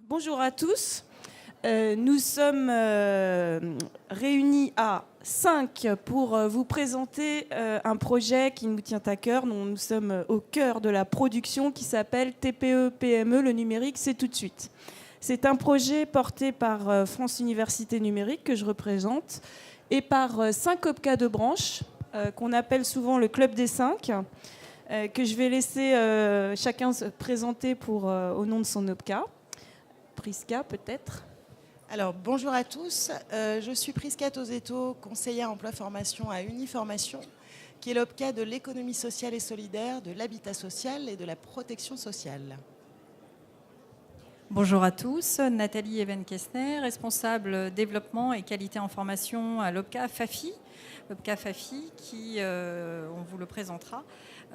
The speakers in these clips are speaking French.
Bonjour à tous. Nous sommes réunis à 5 pour vous présenter un projet qui nous tient à cœur, dont nous sommes au cœur de la production, qui s'appelle TPE-PME, le numérique, c'est tout de suite. C'est un projet porté par France Université Numérique, que je représente, et par 5 OPCA de branche, qu'on appelle souvent le Club des 5, que je vais laisser chacun se présenter au nom de son OPCA. Prisca, peut-être. Alors, bonjour à tous. Je suis Prisca Tozetto, conseillère emploi-formation à Uniformation, qui est l'OPCA de l'économie sociale et solidaire, de l'habitat social et de la protection sociale. Bonjour à tous. Nathalie Even-Kessner, responsable développement et qualité en formation à l'OPCA FAFI. L'OPCA FAFI, qui, on vous le présentera,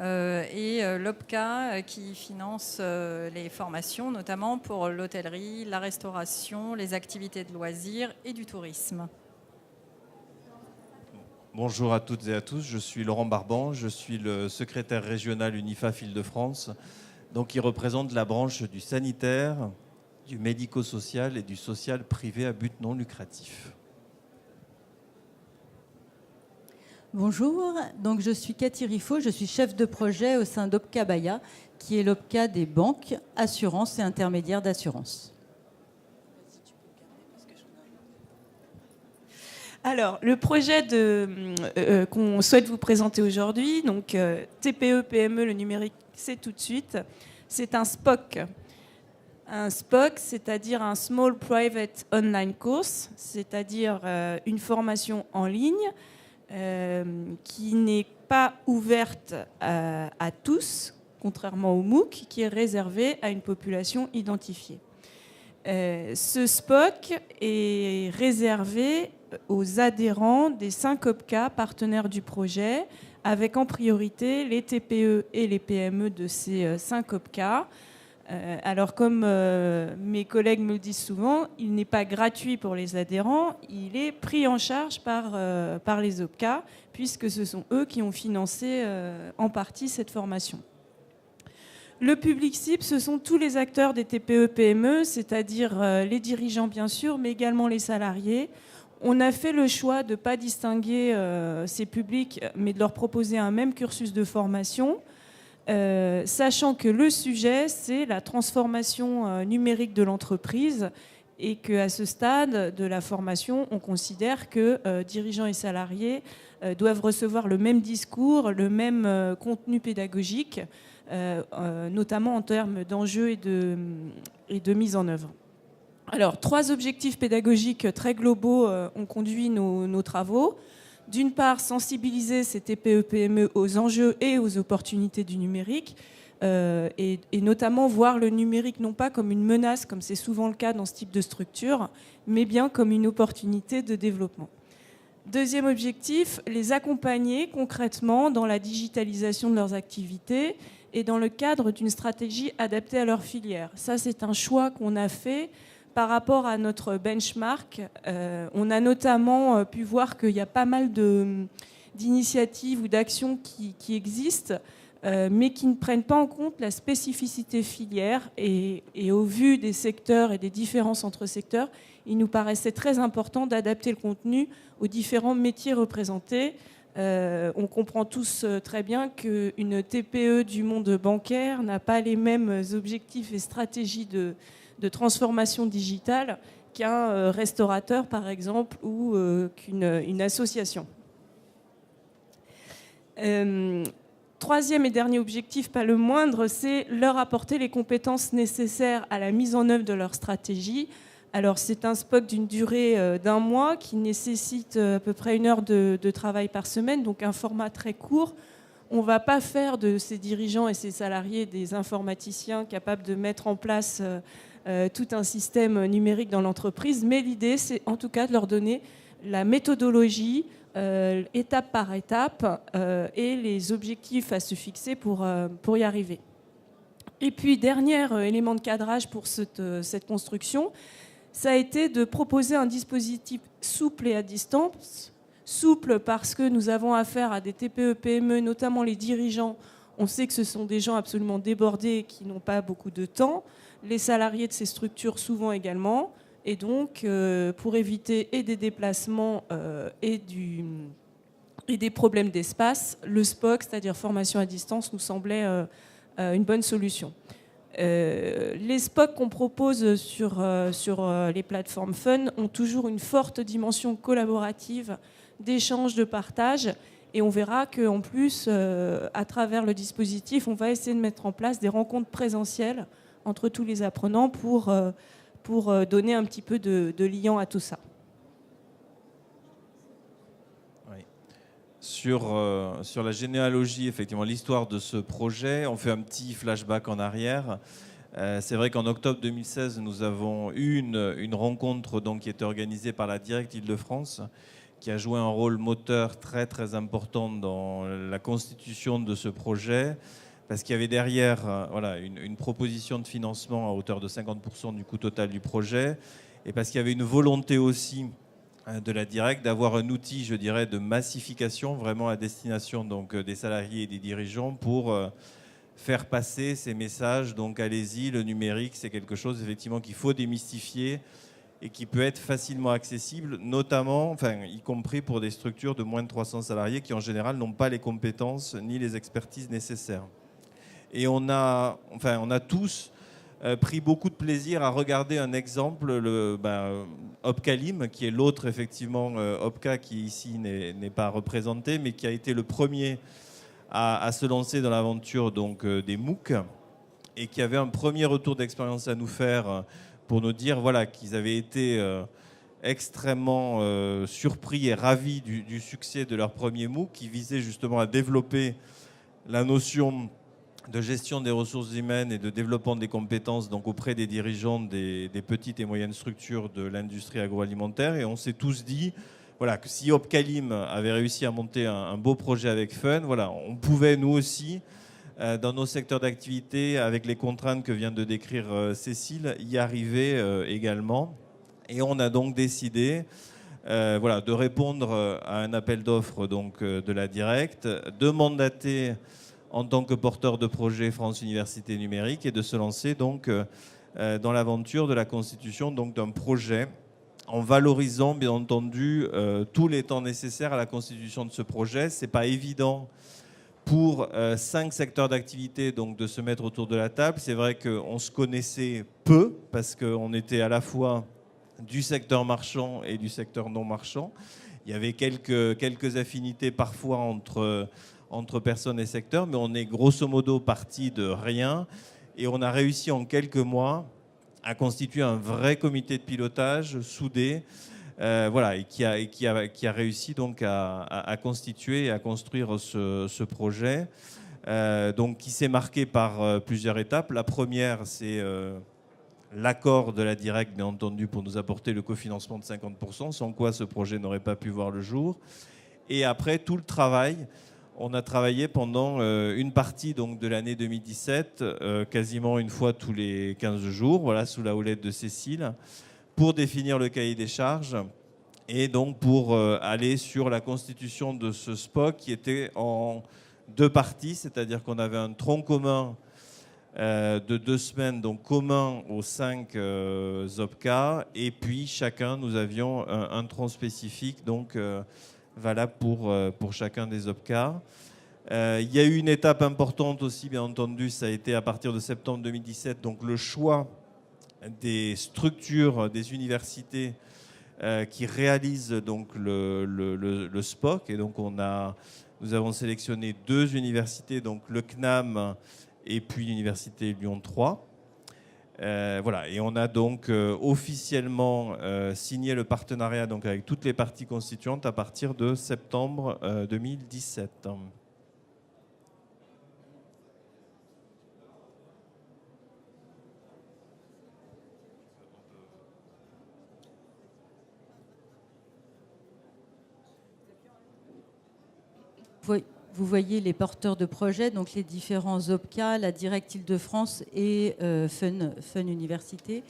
et l'OPCA qui finance les formations, notamment pour l'hôtellerie, la restauration, les activités de loisirs et du tourisme. Bonjour à toutes et à tous, je suis Laurent Barban, je suis le secrétaire régional Unifaf Île-de-France, donc qui représente la branche du sanitaire, du médico-social et du social privé à but non lucratif. Bonjour, donc je suis Cathy Riffaut, je suis chef de projet au sein d'OPCA Baya, qui est l'OPCA des banques, assurances et intermédiaires d'assurance. Alors, le projet qu'on souhaite vous présenter aujourd'hui, donc TPE-PME, le numérique, c'est tout de suite, c'est un SPOC. Un SPOC, c'est-à-dire un Small Private Online Course, c'est-à-dire une formation en ligne qui n'est pas ouverte à tous, contrairement au MOOC, qui est réservé à une population identifiée. Ce SPOC est réservé aux adhérents des 5 OPCA partenaires du projet, avec en priorité les TPE et les PME de ces 5 OPCA. Alors, comme mes collègues me le disent souvent, il n'est pas gratuit pour les adhérents, il est pris en charge par les OPCA, puisque ce sont eux qui ont financé en partie cette formation. Le public cible, ce sont tous les acteurs des TPE-PME, c'est-à-dire les dirigeants bien sûr, mais également les salariés. On a fait le choix de ne pas distinguer ces publics, mais de leur proposer un même cursus de formation, sachant que le sujet, c'est la transformation numérique de l'entreprise et qu'à ce stade de la formation, on considère que dirigeants et salariés doivent recevoir le même discours, le même contenu pédagogique, notamment en termes d'enjeux et de mise en œuvre. Alors, 3 objectifs pédagogiques très globaux ont conduit nos travaux. D'une part, sensibiliser ces TPE-PME aux enjeux et aux opportunités du numérique, et notamment voir le numérique non pas comme une menace, comme c'est souvent le cas dans ce type de structure, mais bien comme une opportunité de développement. Deuxième objectif, les accompagner concrètement dans la digitalisation de leurs activités et dans le cadre d'une stratégie adaptée à leur filière. Ça, c'est un choix qu'on a fait par rapport à notre benchmark. On a notamment pu voir qu'il y a pas mal d'initiatives ou d'actions qui existent, mais qui ne prennent pas en compte la spécificité filière. Et au vu des secteurs et des différences entre secteurs, il nous paraissait très important d'adapter le contenu aux différents métiers représentés. On comprend tous très bien qu'une TPE du monde bancaire n'a pas les mêmes objectifs et stratégies de transformation digitale qu'un restaurateur, par exemple, ou qu'une association. Troisième et dernier objectif, pas le moindre, c'est leur apporter les compétences nécessaires à la mise en œuvre de leur stratégie. Alors, c'est un SPOC d'une durée d'1 mois qui nécessite à peu près 1 heure de travail par semaine, donc un format très court. On ne va pas faire de ces dirigeants et ces salariés des informaticiens capables de mettre en place tout un système numérique dans l'entreprise, mais l'idée, c'est en tout cas de leur donner la méthodologie, étape par étape, et les objectifs à se fixer pour y arriver. Et puis, dernier élément de cadrage pour cette construction, ça a été de proposer un dispositif souple et à distance. Souple parce que nous avons affaire à des TPE-PME, notamment les dirigeants. On sait que ce sont des gens absolument débordés qui n'ont pas beaucoup de temps. les salariés de ces structures souvent également. Et donc, pour éviter et des déplacements et des problèmes d'espace, le SPOC, c'est-à-dire formation à distance, nous semblait une bonne solution. Les SPOC qu'on propose sur les plateformes Fun ont toujours une forte dimension collaborative, d'échange, de partage. Et on verra qu'en plus, à travers le dispositif, on va essayer de mettre en place des rencontres présentielles entre tous les apprenants pour donner un petit peu de liant à tout ça. Oui. Sur la généalogie, effectivement, l'histoire de ce projet, on fait un petit flashback en arrière. C'est vrai qu'en octobre 2016, nous avons eu une rencontre donc, qui était organisée par la Direct Île-de-France, qui a joué un rôle moteur très très important dans la constitution de ce projet, parce qu'il y avait derrière une proposition de financement à hauteur de 50% du coût total du projet, et parce qu'il y avait une volonté aussi de la Direct d'avoir un outil, je dirais, de massification vraiment à destination donc, des salariés et des dirigeants pour faire passer ces messages. Donc allez-y, le numérique, c'est quelque chose effectivement qu'il faut démystifier et qui peut être facilement accessible, notamment, y compris pour des structures de moins de 300 salariés qui en général n'ont pas les compétences ni les expertises nécessaires. Et on a tous pris beaucoup de plaisir à regarder un exemple, Opcalim, qui est l'autre, effectivement, Opca, qui ici n'est pas représenté, mais qui a été le premier à se lancer dans l'aventure donc, des MOOC, et qui avait un premier retour d'expérience à nous faire pour nous dire qu'ils avaient été extrêmement surpris et ravis du succès de leur premier MOOC, qui visait justement à développer la notion de gestion des ressources humaines et de développement des compétences donc auprès des dirigeants des petites et moyennes structures de l'industrie agroalimentaire. Et on s'est tous dit que si Opcalim avait réussi à monter un beau projet avec Fun, on pouvait nous aussi, dans nos secteurs d'activité, avec les contraintes que vient de décrire Cécile, y arriver également. Et on a donc décidé de répondre à un appel d'offres donc, de la Direct, de mandater en tant que porteur de projet France Université Numérique et de se lancer donc dans l'aventure de la constitution donc d'un projet en valorisant bien entendu tous les temps nécessaires à la constitution de ce projet. C'est pas évident pour 5 secteurs d'activité donc de se mettre autour de la table. C'est vrai qu'on se connaissait peu parce qu'on était à la fois du secteur marchand et du secteur non marchand. Il y avait quelques affinités parfois entre personnes et secteurs, mais on est grosso modo parti de rien et on a réussi en quelques mois à constituer un vrai comité de pilotage soudé et qui a réussi donc à constituer et à construire ce projet donc qui s'est marqué par plusieurs étapes. La première, c'est l'accord de la Direct, bien entendu, pour nous apporter le cofinancement de 50%, sans quoi ce projet n'aurait pas pu voir le jour. Et après, tout le travail. On a travaillé pendant une partie donc, de l'année 2017, quasiment une fois tous les 15 jours, sous la houlette de Cécile, pour définir le cahier des charges et donc pour aller sur la constitution de ce SPOC qui était en 2 parties, c'est-à-dire qu'on avait un tronc commun de 2 semaines, donc commun aux 5 OPCA, et puis chacun, nous avions un tronc spécifique, donc valable pour chacun des OPCA. Il y a eu une étape importante aussi, bien entendu, ça a été à partir de septembre 2017, donc le choix des structures, des universités qui réalisent donc le SPOC. Et donc nous avons sélectionné 2 universités, donc le CNAM et puis l'université Lyon 3. Et on a donc officiellement signé le partenariat donc, avec toutes les parties constituantes à partir de septembre 2017. Vous voyez les porteurs de projets, donc les différents OPCA, la Direct Île-de-France et Fun Université.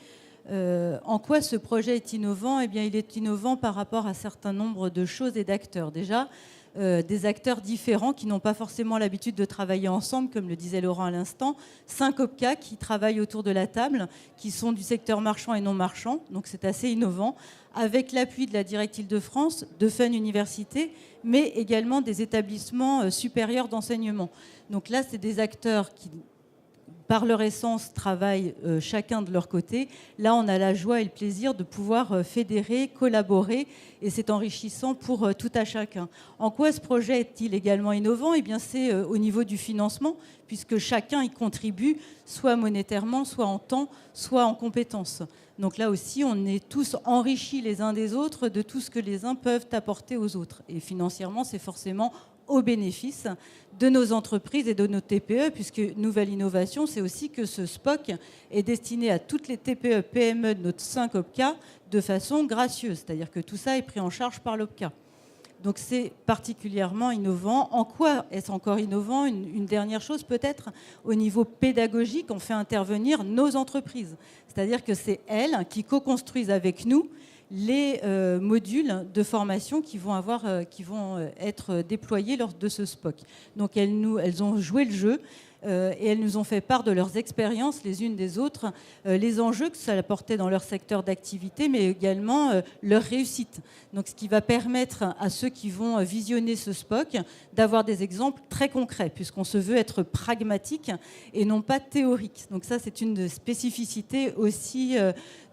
En quoi ce projet est innovant ? Eh bien, il est innovant par rapport à un certain nombre de choses et d'acteurs. Déjà, des acteurs différents qui n'ont pas forcément l'habitude de travailler ensemble, comme le disait Laurent à l'instant. 5 OPCA qui travaillent autour de la table, qui sont du secteur marchand et non marchand, donc c'est assez innovant, avec l'appui de la Direct Île-de-France, de Fun Université, mais également des établissements supérieurs d'enseignement. Donc là, c'est des acteurs qui, par leur essence, travaillent chacun de leur côté. Là, on a la joie et le plaisir de pouvoir fédérer, collaborer, et c'est enrichissant pour tout à chacun. En quoi ce projet est-il également innovant ? Eh bien, c'est au niveau du financement, puisque chacun y contribue, soit monétairement, soit en temps, soit en compétences. Donc là aussi, on est tous enrichis les uns des autres de tout ce que les uns peuvent apporter aux autres. Et financièrement, c'est forcément au bénéfice de nos entreprises et de nos TPE, puisque nouvelle innovation, c'est aussi que ce SPOC est destiné à toutes les TPE, PME de notre 5 OPCA de façon gracieuse, c'est-à-dire que tout ça est pris en charge par l'OPCA. Donc c'est particulièrement innovant. En quoi est-ce encore innovant ? Une dernière chose peut-être, au niveau pédagogique, on fait intervenir nos entreprises, c'est-à-dire que c'est elles qui co-construisent avec nous les modules de formation qui vont être déployés lors de ce SPOC. Donc elles ont joué le jeu et elles nous ont fait part de leurs expériences les unes des autres, les enjeux que ça apportait dans leur secteur d'activité, mais également leur réussite. Donc ce qui va permettre à ceux qui vont visionner ce SPOC d'avoir des exemples très concrets, puisqu'on se veut être pragmatique et non pas théorique. Donc ça, c'est une spécificité aussi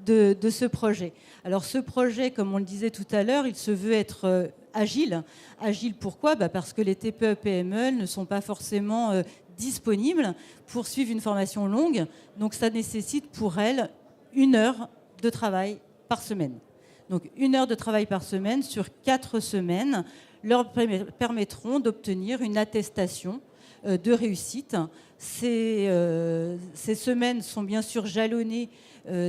de ce projet. Alors ce projet, comme on le disait tout à l'heure, il se veut être agile. Agile pourquoi ? Parce que les TPE-PME ne sont pas forcément disponibles pour suivre une formation longue. Donc ça nécessite pour elles 1 heure de travail par semaine. Donc 1 heure de travail par semaine sur 4 semaines leur permettront d'obtenir une attestation de réussite. Ces semaines sont bien sûr jalonnées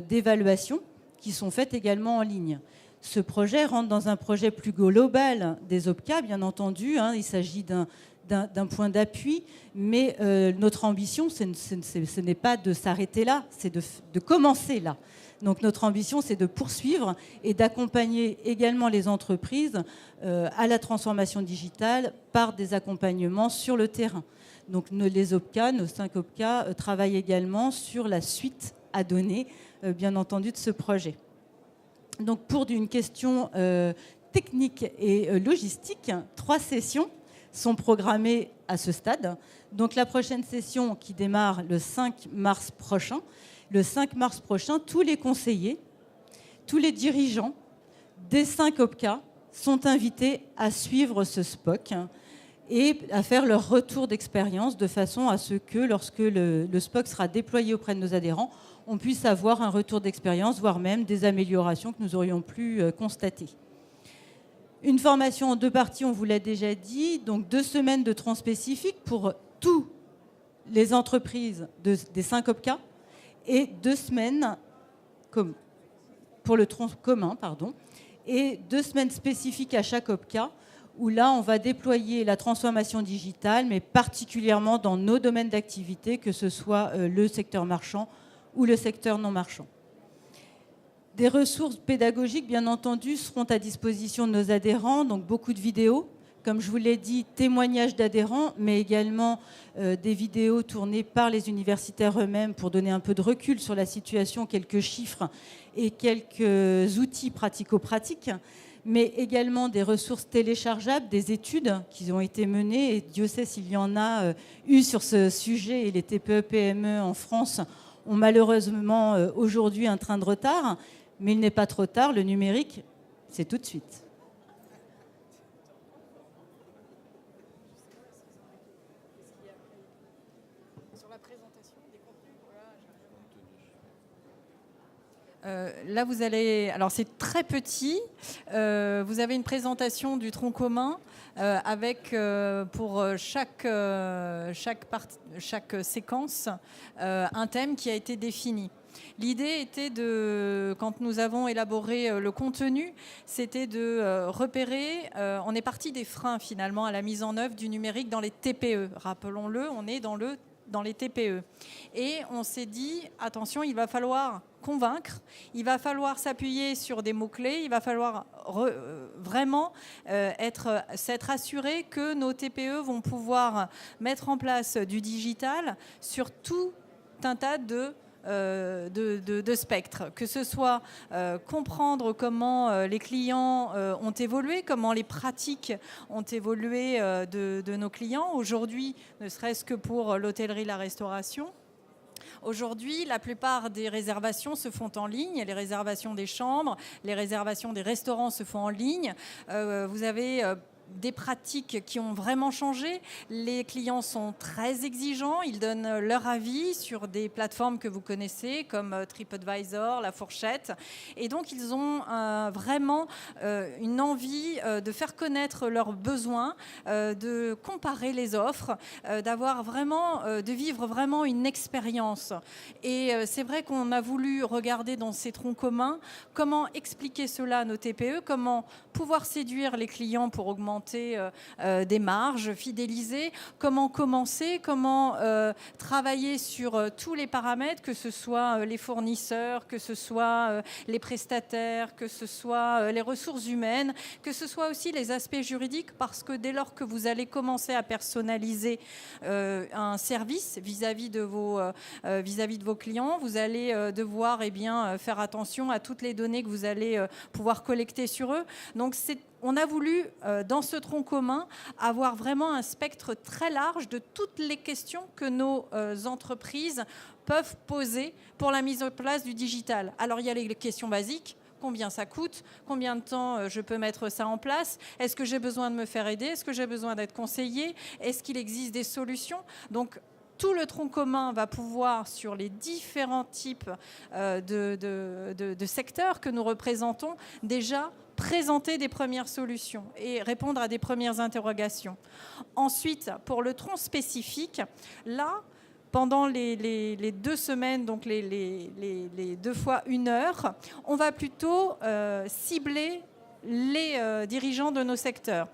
d'évaluations qui sont faites également en ligne. Ce projet rentre dans un projet plus global des OPCA, bien entendu. Il s'agit d'un point d'appui, mais notre ambition, ce n'est pas de s'arrêter là, c'est de commencer là. Donc notre ambition, c'est de poursuivre et d'accompagner également les entreprises à la transformation digitale par des accompagnements sur le terrain. Donc les OPCA, nos 5 OPCA, travaillent également sur la suite à donner, bien entendu, de ce projet. Donc pour une question technique et logistique, 3 sessions sont programmées à ce stade. Donc la prochaine session qui démarre le 5 mars prochain. Le 5 mars prochain, tous les conseillers, tous les dirigeants des 5 OPCA sont invités à suivre ce SPOC et à faire leur retour d'expérience de façon à ce que lorsque le SPOC sera déployé auprès de nos adhérents, on puisse avoir un retour d'expérience, voire même des améliorations que nous aurions pu constater. Une formation en 2 parties, on vous l'a déjà dit, donc 2 semaines de tronc spécifique pour toutes les entreprises des 5 OPCA et 2 semaines pour le tronc commun, et 2 semaines spécifiques à chaque OPCA, où là, on va déployer la transformation digitale, mais particulièrement dans nos domaines d'activité, que ce soit le secteur marchand ou le secteur non marchand. Des ressources pédagogiques, bien entendu, seront à disposition de nos adhérents, donc beaucoup de vidéos. Comme je vous l'ai dit, témoignages d'adhérents, mais également des vidéos tournées par les universitaires eux-mêmes pour donner un peu de recul sur la situation, quelques chiffres et quelques outils pratico-pratiques, mais également des ressources téléchargeables, des études qui ont été menées, et Dieu sait s'il y en a eu sur ce sujet, et les TPE-PME en France ont malheureusement aujourd'hui un train de retard, mais il n'est pas trop tard, le numérique, c'est tout de suite. Là, vous allez... Alors, c'est très petit. Vous avez une présentation du tronc commun avec, pour chaque séquence, un thème qui a été défini. L'idée était quand nous avons élaboré le contenu, c'était de repérer... on est parti des freins, finalement, à la mise en œuvre du numérique dans les TPE. Rappelons-le, on est dans le dans les TPE. Et on s'est dit, attention, il va falloir convaincre, il va falloir s'appuyer sur des mots-clés, il va falloir vraiment s'être assuré que nos TPE vont pouvoir mettre en place du digital sur tout un tas de spectre, que ce soit comprendre comment les clients ont évolué, comment les pratiques ont évolué de nos clients aujourd'hui, ne serait-ce que pour l'hôtellerie, la restauration. Aujourd'hui, la plupart des réservations se font en ligne. Les réservations des chambres, les réservations des restaurants se font en ligne. Vous avez des pratiques qui ont vraiment changé. Les clients sont très exigeants. Ils donnent leur avis sur des plateformes que vous connaissez, comme TripAdvisor, La Fourchette. Et donc, ils ont vraiment une envie de faire connaître leurs besoins, de comparer les offres, de vivre vraiment une expérience. Et c'est vrai qu'on a voulu regarder dans ces troncs communs comment expliquer cela à nos TPE, comment pouvoir séduire les clients pour augmenter des marges, fidéliser, comment commencer, comment travailler sur tous les paramètres, que ce soit les fournisseurs, que ce soit les prestataires, que ce soit les ressources humaines, que ce soit aussi les aspects juridiques, parce que dès lors que vous allez commencer à personnaliser un service vis-à-vis de vos clients, vous allez devoir faire attention à toutes les données que vous allez pouvoir collecter sur eux. Donc on a voulu, dans ce tronc commun, avoir vraiment un spectre très large de toutes les questions que nos entreprises peuvent poser pour la mise en place du digital. Alors, il y a les questions basiques. Combien ça coûte? Combien de temps je peux mettre ça en place? Est-ce que j'ai besoin de me faire aider? Est-ce que j'ai besoin d'être conseillé? Est-ce qu'il existe des solutions? Donc, tout le tronc commun va pouvoir, sur les différents types de secteurs que nous représentons, déjà présenter des premières solutions et répondre à des premières interrogations. Ensuite, pour le tronc spécifique, là, pendant les 2 semaines, donc les 2 fois 1 heure, on va plutôt cibler les dirigeants de nos secteurs.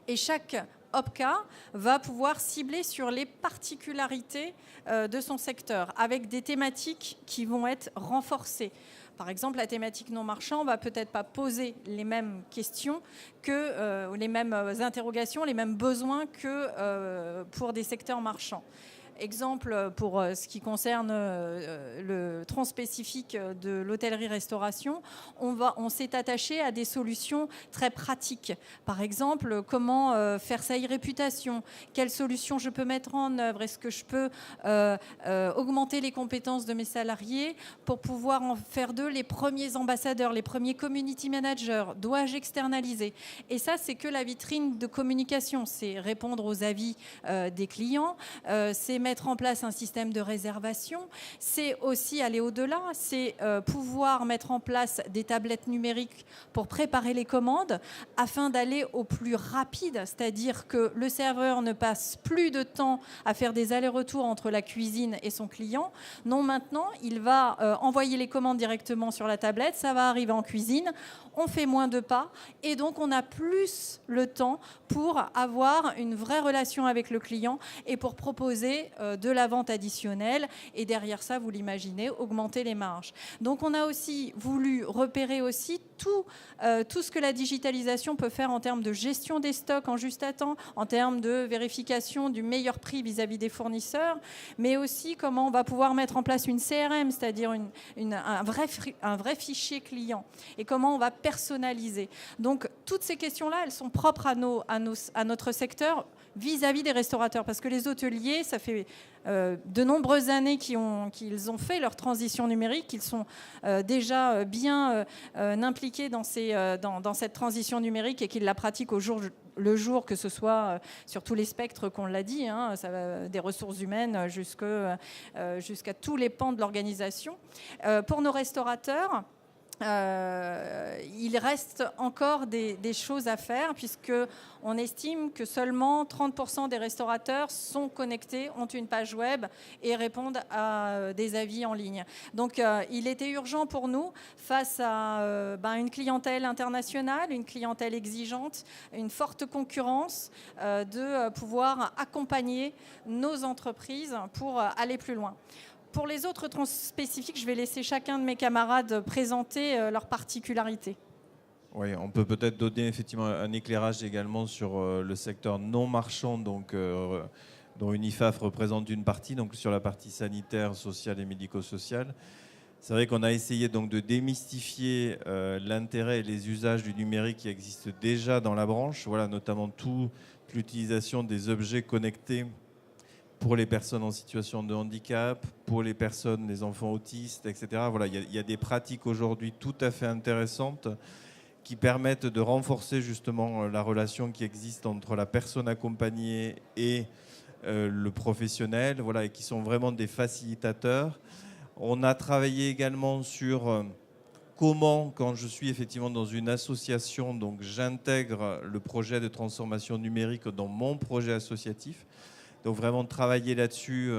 Et chaque OPCA va pouvoir cibler sur les particularités de son secteur, avec des thématiques qui vont être renforcées. Par exemple, la thématique non marchand ne va peut-être pas poser les mêmes questions les mêmes interrogations, les mêmes besoins que pour des secteurs marchands. Exemple pour ce qui concerne le tronc spécifique de l'hôtellerie-restauration, on s'est attaché à des solutions très pratiques. Par exemple, comment faire sa réputation? Quelles solutions je peux mettre en œuvre? Est-ce que je peux augmenter les compétences de mes salariés pour pouvoir en faire d'eux les premiers ambassadeurs, les premiers community managers? Dois-je externaliser? Et ça, c'est que la vitrine de communication. C'est répondre aux avis des clients, c'est mettre en place un système de réservation, c'est aussi aller au-delà, c'est pouvoir mettre en place des tablettes numériques pour préparer les commandes afin d'aller au plus rapide, c'est-à-dire que le serveur ne passe plus de temps à faire des allers-retours entre la cuisine et son client. Non, maintenant, il va envoyer les commandes directement sur la tablette, ça va arriver en cuisine, on fait moins de pas et donc on a plus le temps pour avoir une vraie relation avec le client et pour proposer de la vente additionnelle et derrière ça, vous l'imaginez, augmenter les marges. Donc on a aussi voulu repérer aussi tout ce que la digitalisation peut faire en termes de gestion des stocks en juste à temps, en termes de vérification du meilleur prix vis-à-vis des fournisseurs, mais aussi comment on va pouvoir mettre en place une CRM, c'est-à-dire un vrai fichier client et comment on va personnaliser. Donc toutes ces questions-là, elles sont propres à notre secteur vis-à-vis des restaurateurs, parce que les hôteliers, ça fait de nombreuses années qu'ils ont fait leur transition numérique, qu'ils sont déjà bien impliqués dans cette transition numérique et qu'ils la pratiquent au jour le jour, que ce soit sur tous les spectres qu'on l'a dit, ça va des ressources humaines jusqu'à tous les pans de l'organisation. Pour nos restaurateurs, il reste encore des choses à faire, puisqu'on estime que seulement 30% des restaurateurs sont connectés, ont une page web et répondent à des avis en ligne. Donc il était urgent pour nous, face à une clientèle internationale, une clientèle exigeante, une forte concurrence, de pouvoir accompagner nos entreprises pour aller plus loin. Pour les autres trans spécifiques, je vais laisser chacun de mes camarades présenter leurs particularités. Oui, on peut peut-être donner effectivement un éclairage également sur le secteur non marchand, donc, dont Unifaf représente une partie, donc sur la partie sanitaire, sociale et médico-sociale. C'est vrai qu'on a essayé donc de démystifier l'intérêt et les usages du numérique qui existent déjà dans la branche, voilà, notamment toute l'utilisation des objets connectés pour les personnes en situation de handicap, pour les personnes, les enfants autistes, etc. Voilà, il y a des pratiques aujourd'hui tout à fait intéressantes qui permettent de renforcer justement la relation qui existe entre la personne accompagnée et le professionnel, voilà, et qui sont vraiment des facilitateurs. On a travaillé également sur comment, quand je suis effectivement dans une association, donc j'intègre le projet de transformation numérique dans mon projet associatif. Donc vraiment travailler là-dessus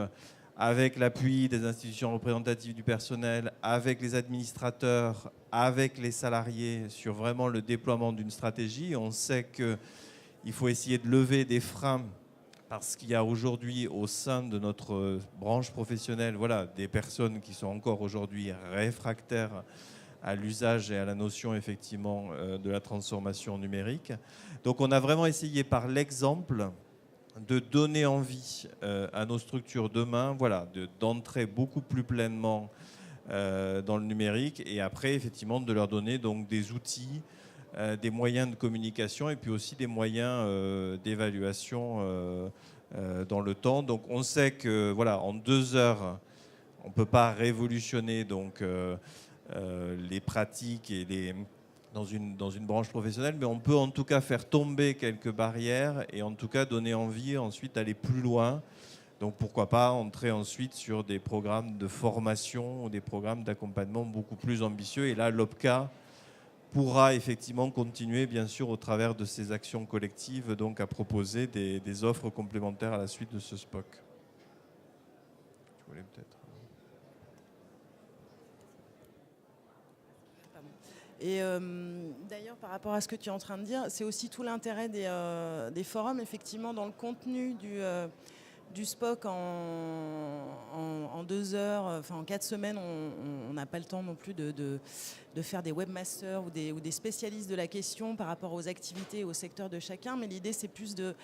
avec l'appui des institutions représentatives du personnel, avec les administrateurs, avec les salariés, sur vraiment le déploiement d'une stratégie. On sait qu'il faut essayer de lever des freins parce qu'il y a aujourd'hui au sein de notre branche professionnelle, voilà, des personnes qui sont encore aujourd'hui réfractaires à l'usage et à la notion effectivement de la transformation numérique. Donc on a vraiment essayé par l'exemple de donner envie à nos structures demain, voilà, d'entrer beaucoup plus pleinement dans le numérique, et après effectivement de leur donner donc des outils, des moyens de communication et puis aussi des moyens d'évaluation dans le temps. Donc on sait que voilà, en 2 heures on ne peut pas révolutionner donc les pratiques et dans une branche professionnelle, mais on peut en tout cas faire tomber quelques barrières et en tout cas donner envie ensuite d'aller plus loin. Donc pourquoi pas entrer ensuite sur des programmes de formation ou des programmes d'accompagnement beaucoup plus ambitieux. Et là, l'OPCA pourra effectivement continuer, bien sûr, au travers de ces actions collectives, donc à proposer des offres complémentaires à la suite de ce SPOC. Je voulais peut-être... Et d'ailleurs, par rapport à ce que tu es en train de dire, c'est aussi tout l'intérêt des forums, effectivement, dans le contenu du SPOC en 2 heures, enfin en 4 semaines, on n'a pas le temps non plus de faire des webmasters ou des spécialistes de la question par rapport aux activités et au secteur de chacun, mais l'idée c'est plus de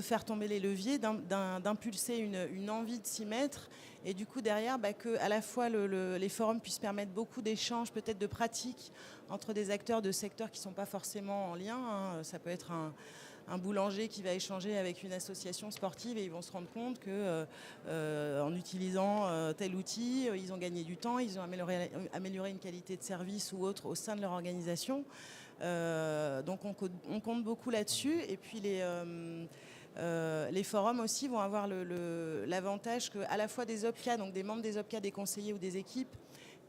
faire tomber les leviers, d'impulser une envie de s'y mettre, et du coup derrière que à la fois les forums puissent permettre beaucoup d'échanges, peut-être de pratiques entre des acteurs de secteurs qui ne sont pas forcément en lien, hein. Ça peut être un boulanger qui va échanger avec une association sportive et ils vont se rendre compte qu'en utilisant tel outil, ils ont gagné du temps, ils ont amélioré une qualité de service ou autre au sein de leur organisation. Donc on compte beaucoup là-dessus. Et puis les forums aussi vont avoir l'avantage qu'à la fois des OPCA, donc des membres des OPCA, des conseillers ou des équipes,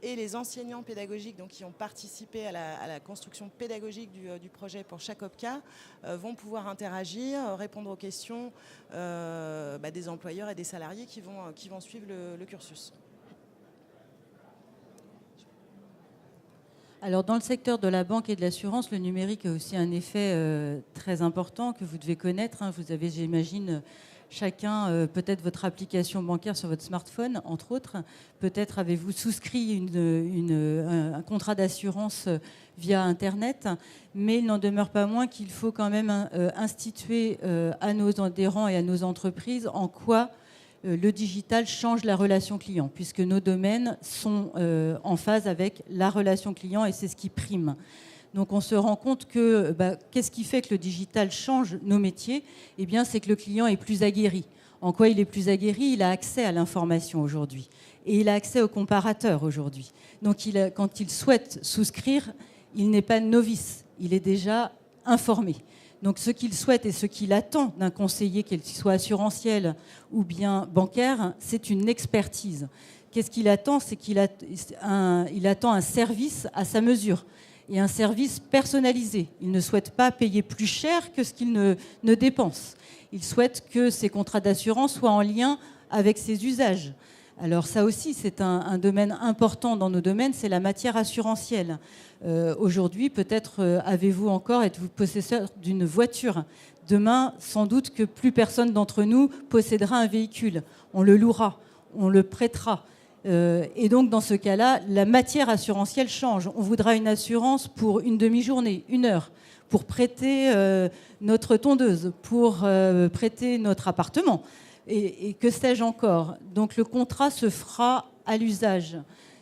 et les enseignants pédagogiques donc, qui ont participé à la construction pédagogique du projet pour chaque OPCA vont pouvoir interagir, répondre aux questions des employeurs et des salariés qui vont suivre le cursus. Alors dans le secteur de la banque et de l'assurance, le numérique a aussi un effet très important que vous devez connaître, hein. Vous avez, j'imagine, chacun peut-être votre application bancaire sur votre smartphone, entre autres. Peut-être avez-vous souscrit un contrat d'assurance via Internet, mais il n'en demeure pas moins qu'il faut quand même instituer à nos adhérents et à nos entreprises en quoi le digital change la relation client, puisque nos domaines sont en phase avec la relation client et c'est ce qui prime. Donc on se rend compte que qu'est-ce qui fait que le digital change nos métiers ? Eh bien, c'est que le client est plus aguerri. En quoi il est plus aguerri ? Il a accès à l'information aujourd'hui. Et il a accès au comparateur aujourd'hui. Donc quand il souhaite souscrire, il n'est pas novice. Il est déjà informé. Donc ce qu'il souhaite et ce qu'il attend d'un conseiller, qu'il soit assurantiel ou bien bancaire, c'est une expertise. qu'est-ce qu'il attend? C'est qu'il attend un service à sa mesure et un service personnalisé. Il ne souhaite pas payer plus cher que ce qu'il ne dépense. Il souhaite que ses contrats d'assurance soient en lien avec ses usages. Alors ça aussi, c'est un domaine important dans nos domaines, c'est la matière assurantielle. Aujourd'hui, peut-être êtes-vous possesseur d'une voiture. Demain, sans doute que plus personne d'entre nous possédera un véhicule. On le louera, on le prêtera. Et donc, dans ce cas-là, la matière assurantielle change. On voudra une assurance pour une demi-journée, 1 heure, pour prêter notre tondeuse, pour prêter notre appartement. Et que sais-je encore? Donc, le contrat se fera à l'usage.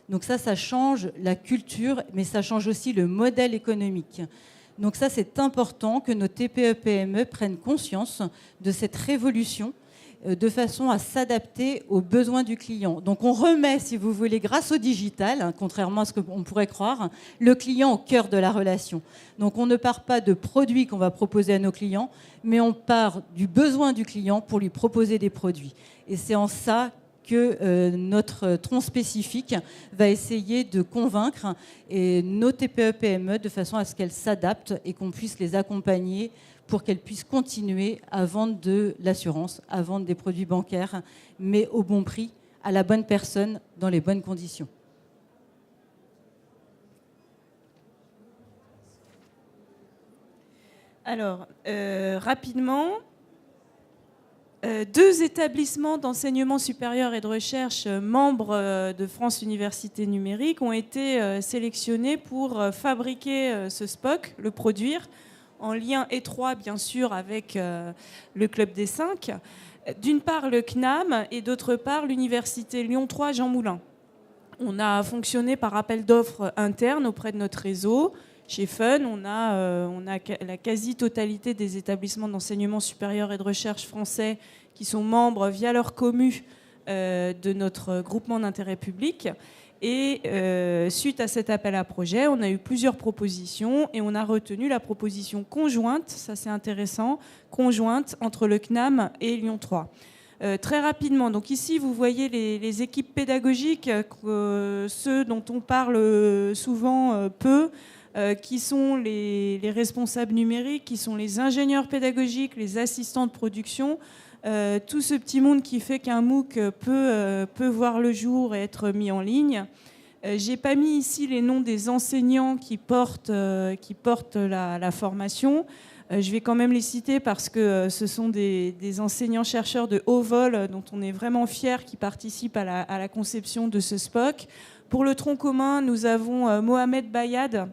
Donc ça change la culture, mais ça change aussi le modèle économique. Donc ça, c'est important que nos TPE-PME prennent conscience de cette révolution de façon à s'adapter aux besoins du client. Donc on remet, si vous voulez, grâce au digital, contrairement à ce qu'on pourrait croire, le client au cœur de la relation. Donc on ne part pas de produits qu'on va proposer à nos clients, mais on part du besoin du client pour lui proposer des produits. Et c'est en ça que notre tronc spécifique va essayer de convaincre nos TPE-PME de façon à ce qu'elles s'adaptent et qu'on puisse les accompagner pour qu'elles puissent continuer à vendre de l'assurance, à vendre des produits bancaires, mais au bon prix, à la bonne personne, dans les bonnes conditions. Alors, rapidement, 2 établissements d'enseignement supérieur et de recherche membres de France Université Numérique ont été sélectionnés pour fabriquer ce SPOC, le produire, en lien étroit, bien sûr, avec le Club des 5. D'une part, le CNAM et d'autre part, l'Université Lyon 3 Jean Moulin. On a fonctionné par appel d'offres interne auprès de notre réseau. Chez Fun, on a la quasi-totalité des établissements d'enseignement supérieur et de recherche français qui sont membres via leur commu de notre groupement d'intérêt public. Et suite à cet appel à projet, on a eu plusieurs propositions et on a retenu la proposition conjointe, ça c'est intéressant, conjointe entre le CNAM et Lyon 3. Très rapidement, donc ici vous voyez les équipes pédagogiques, ceux dont on parle souvent peu, qui sont les responsables numériques, qui sont les ingénieurs pédagogiques, les assistants de production, tout ce petit monde qui fait qu'un MOOC peut voir le jour et être mis en ligne. J'ai pas mis ici les noms des enseignants qui portent la formation. Je vais quand même les citer parce que ce sont des enseignants-chercheurs de haut vol dont on est vraiment fiers qui participent à la conception de ce SPOC. Pour le tronc commun, nous avons Mohamed Bayad,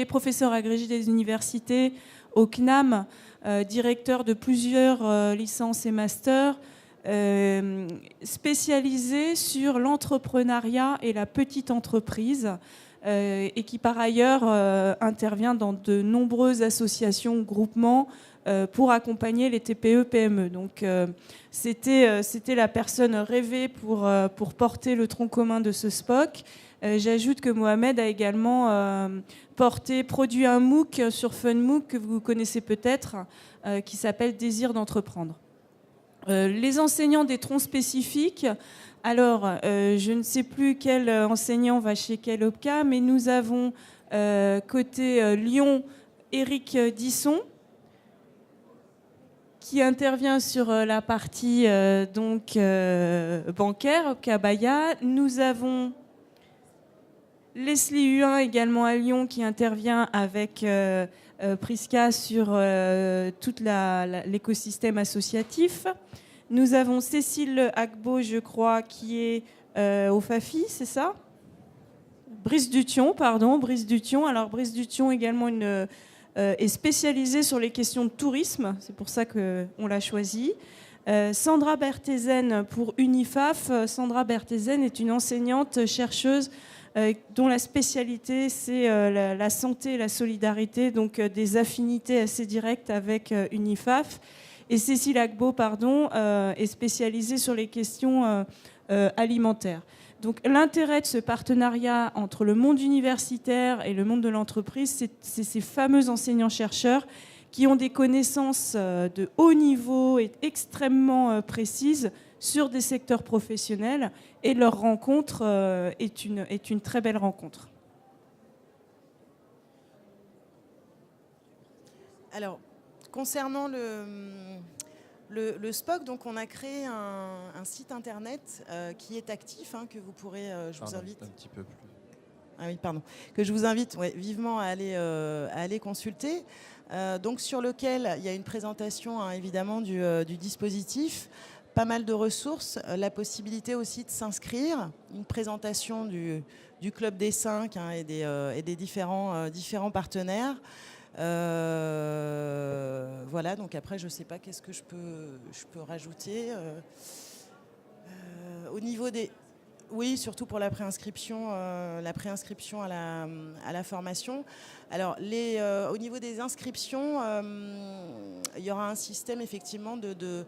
professeur agrégé des universités au CNAM, directeur de plusieurs licences et masters, spécialisé sur l'entrepreneuriat et la petite entreprise, et qui par ailleurs intervient dans de nombreuses associations, groupements pour accompagner les TPE-PME. Donc c'était la personne rêvée pour porter le tronc commun de ce SPOC. J'ajoute que Mohamed a également produit un MOOC sur FunMOOC que vous connaissez peut-être, qui s'appelle Désir d'entreprendre. Les enseignants des troncs spécifiques, alors je ne sais plus quel enseignant va chez quel OPCA, mais nous avons côté Lyon Éric Disson, qui intervient sur la partie bancaire, OPCA Baya. Nous avons Leslie Huin également à Lyon qui intervient avec Prisca sur tout l'écosystème associatif. Nous avons Cécile Agbo, je crois, qui est au FAFI, c'est ça? Brice Dution. Alors Brice Dution également est spécialisée sur les questions de tourisme, c'est pour ça qu'on l'a choisie. Sandra Berthézen pour Unifaf. Sandra Berthézen est une enseignante chercheuse dont la spécialité c'est la santé et la solidarité, donc des affinités assez directes avec Unifaf. Et Cécile Agbo, est spécialisée sur les questions alimentaires. Donc l'intérêt de ce partenariat entre le monde universitaire et le monde de l'entreprise, c'est ces fameux enseignants-chercheurs qui ont des connaissances de haut niveau et extrêmement précises sur des secteurs professionnels. Et leur rencontre est une très belle rencontre. Alors, concernant le SPOC, donc on a créé un site internet qui est actif, que vous pourrez, je vous invite... Un petit peu plus. Ah oui, pardon. Que je vous invite vivement à aller consulter. Donc sur lequel il y a une présentation évidemment du dispositif, pas mal de ressources, la possibilité aussi de s'inscrire, une présentation du Club des 5 et des différents partenaires. Voilà, donc après je ne sais pas qu'est-ce que je peux rajouter. Au niveau des... Oui, surtout pour la préinscription à la formation. Alors, au niveau des inscriptions, il y aura un système effectivement de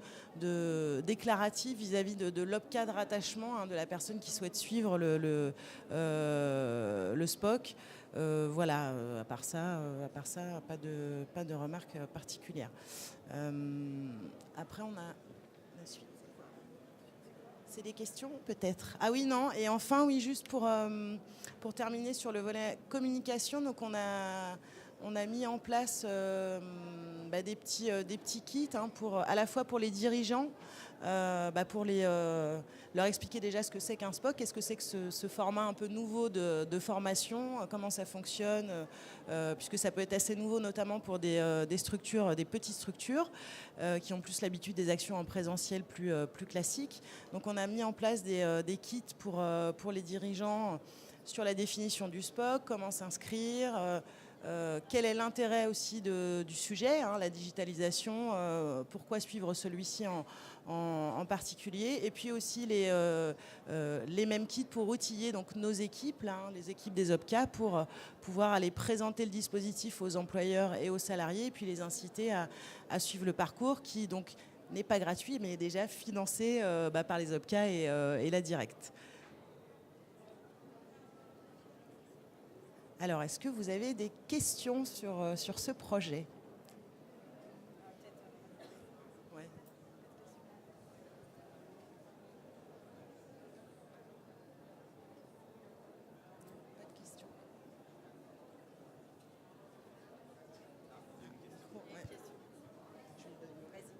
déclaratif vis-à-vis de l'OPCA de rattachement de la personne qui souhaite suivre le SPOC. Voilà, à part ça, pas de remarques particulières. Après, on a la suite. C'est des questions, peut-être. Ah oui, non. Et enfin, oui, juste pour terminer sur le volet communication, donc on a mis en place des petits kits à la fois pour les dirigeants, pour leur expliquer déjà ce que c'est qu'un SPOC, qu'est-ce que c'est que ce format un peu nouveau de formation, comment ça fonctionne, puisque ça peut être assez nouveau, notamment pour des structures, des petites structures, qui ont plus l'habitude des actions en présentiel plus classiques. Donc on a mis en place des kits pour les dirigeants sur la définition du SPOC, comment s'inscrire, quel est l'intérêt aussi du sujet, la digitalisation, pourquoi suivre celui-ci en particulier, et puis aussi les mêmes kits pour outiller donc nos équipes, les équipes des OPCA, pour pouvoir aller présenter le dispositif aux employeurs et aux salariés, et puis les inciter à suivre le parcours qui donc n'est pas gratuit, mais est déjà financé par les OPCA et la Directe. Alors, est-ce que vous avez des questions sur ce projet ? Ouais. Pas de questions. Bon, ouais. Je vais lui donner. Vas-y.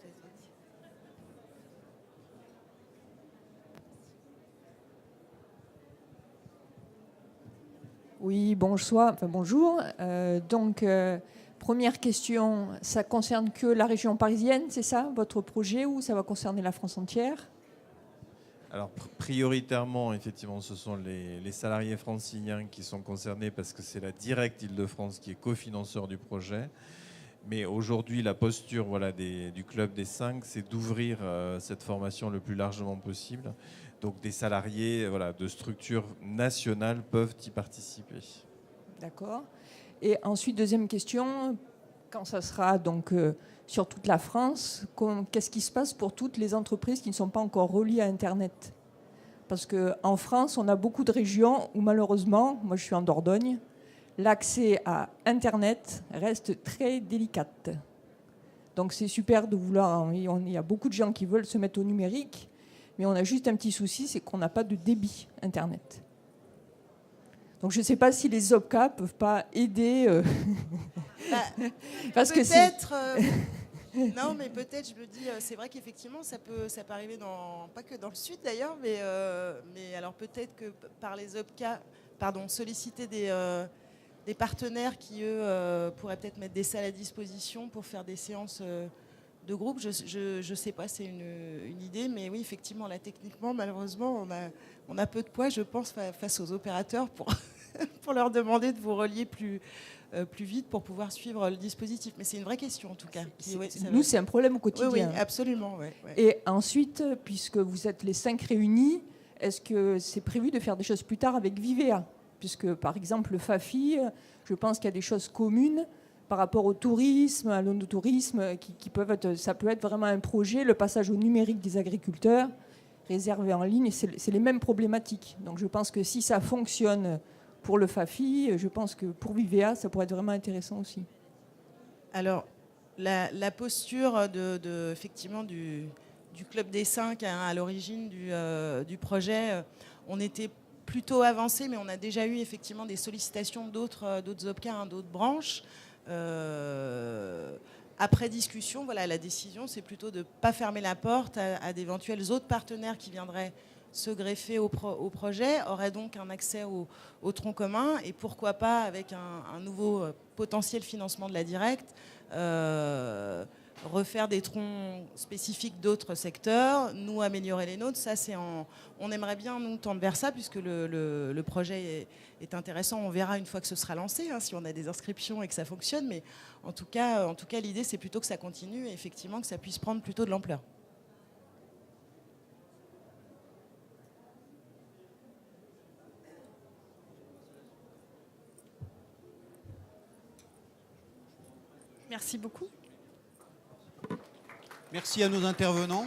Oui, bonjour. Première question, ça concerne que la région parisienne, c'est ça, votre projet, ou ça va concerner la France entière ? Alors, prioritairement, effectivement, ce sont les salariés franciliens qui sont concernés parce que c'est la Directe Île-de-France qui est cofinanceur du projet. Mais aujourd'hui, la posture du Club des 5, c'est d'ouvrir cette formation le plus largement possible. Donc des salariés de structures nationales peuvent y participer. D'accord. Et ensuite, deuxième question, quand ça sera donc sur toute la France, qu'est-ce qui se passe pour toutes les entreprises qui ne sont pas encore reliées à Internet ? Parce qu'en France, on a beaucoup de régions où malheureusement, moi je suis en Dordogne, l'accès à Internet reste très délicat. Donc c'est super de vouloir, il y a beaucoup de gens qui veulent se mettre au numérique, mais on a juste un petit souci, c'est qu'on n'a pas de débit Internet. Donc je ne sais pas si les OPCA ne peuvent pas aider. Parce peut-être... non, mais peut-être, je me dis, c'est vrai qu'effectivement, ça peut arriver pas que dans le sud d'ailleurs, mais alors peut-être que par les OPCA, solliciter des partenaires qui, eux, pourraient peut-être mettre des salles à disposition pour faire des séances de groupe. Je sais pas, c'est une idée, mais oui, effectivement, là, techniquement, malheureusement, on a peu de poids, je pense, face aux opérateurs pour leur demander de vous relier plus vite pour pouvoir suivre le dispositif. Mais c'est une vraie question, en tout cas. Nous, c'est un problème au quotidien. Oui, absolument. Ouais. Et ensuite, puisque vous êtes les 5 réunis, est-ce que c'est prévu de faire des choses plus tard avec Vivea ? Puisque, par exemple, le FAFI, je pense qu'il y a des choses communes par rapport au tourisme, à l'onotourisme, qui peuvent être, ça peut être vraiment un projet, le passage au numérique des agriculteurs, réservé en ligne, c'est les mêmes problématiques. Donc je pense que si ça fonctionne pour le FAFI, je pense que pour Vivea, ça pourrait être vraiment intéressant aussi. Alors, la posture effectivement du du Club des 5 à l'origine du projet, on était plutôt avancé, mais on a déjà eu effectivement des sollicitations d'autres OPCA, d'autres branches. Après discussion, voilà, la décision, c'est plutôt de ne pas fermer la porte à d'éventuels autres partenaires qui viendraient se greffer au projet, auraient donc un accès au tronc commun, et pourquoi pas, avec un nouveau potentiel financement de la directe, refaire des troncs spécifiques d'autres secteurs, nous améliorer les nôtres. Ça, on aimerait bien nous tendre vers ça, puisque le projet est intéressant. On verra une fois que ce sera lancé, si on a des inscriptions et que ça fonctionne. Mais en tout cas l'idée, c'est plutôt que ça continue et effectivement que ça puisse prendre plutôt de l'ampleur. Merci beaucoup. Merci à nos intervenants.